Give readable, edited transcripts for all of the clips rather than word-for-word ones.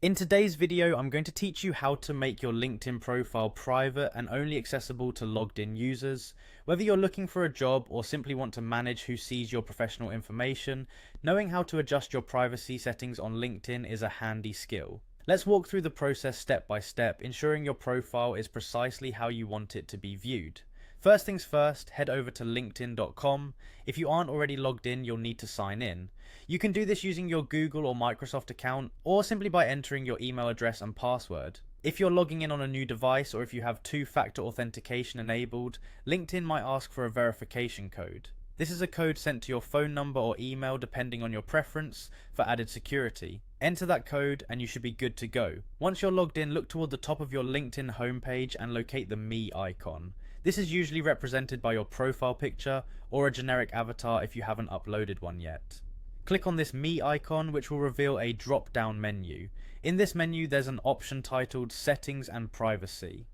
In today's video, I'm going to teach you how to make your LinkedIn profile private and only accessible to logged in users. Whether you're looking for a job or simply want to manage who sees your professional information, knowing how to adjust your privacy settings on LinkedIn is a handy skill. Let's walk through the process step by step, ensuring your profile is precisely how you want it to be viewed. First things first, head over to linkedin.com. If you aren't already logged in, you'll need to sign in. You can do this using your Google or Microsoft account, or simply by entering your email address and password. If you're logging in on a new device, or if you have two-factor authentication enabled, LinkedIn might ask for a verification code. This is a code sent to your phone number or email depending on your preference for added security. Enter that code and you should be good to go. Once you're logged in, look toward the top of your LinkedIn homepage and locate the Me icon. This is usually represented by your profile picture or a generic avatar if you haven't uploaded one yet. Click on this Me icon, which will reveal a drop-down menu. In this menu, there's an option titled Settings and Privacy.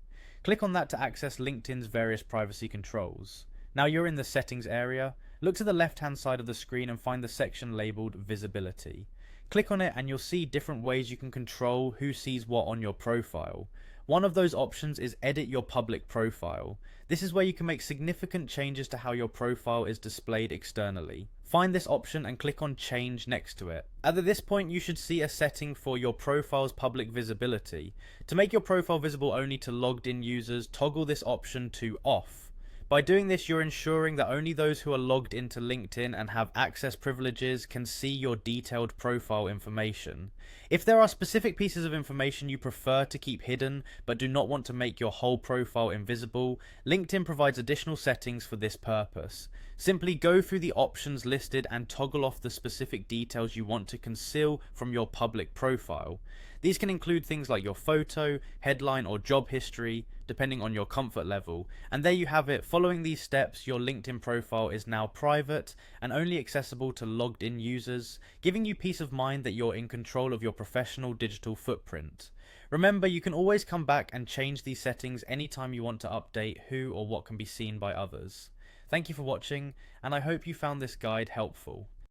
Click on that to access LinkedIn's various privacy controls. Now you're in the settings area. Look to the left-hand side of the screen and find the section labeled Visibility. Click on it and you'll see different ways you can control who sees what on your profile. One of those options is Edit Your Public Profile. This is where you can make significant changes to how your profile is displayed externally. Find this option and click on Change next to it. At this point, you should see a setting for your profile's public visibility. To make your profile visible only to logged in users, toggle this option to Off. By doing this, you're ensuring that only those who are logged into LinkedIn and have access privileges can see your detailed profile information. If there are specific pieces of information you prefer to keep hidden but do not want to make your whole profile invisible, LinkedIn provides additional settings for this purpose. Simply go through the options listed and toggle off the specific details you want to conceal from your public profile. These can include things like your photo, headline or job history, depending on your comfort level. And there you have it. Following these steps, your LinkedIn profile is now private and only accessible to logged in users, giving you peace of mind that you're in control of your professional digital footprint. Remember, you can always come back and change these settings anytime you want to update who or what can be seen by others. Thank you for watching, and I hope you found this guide helpful.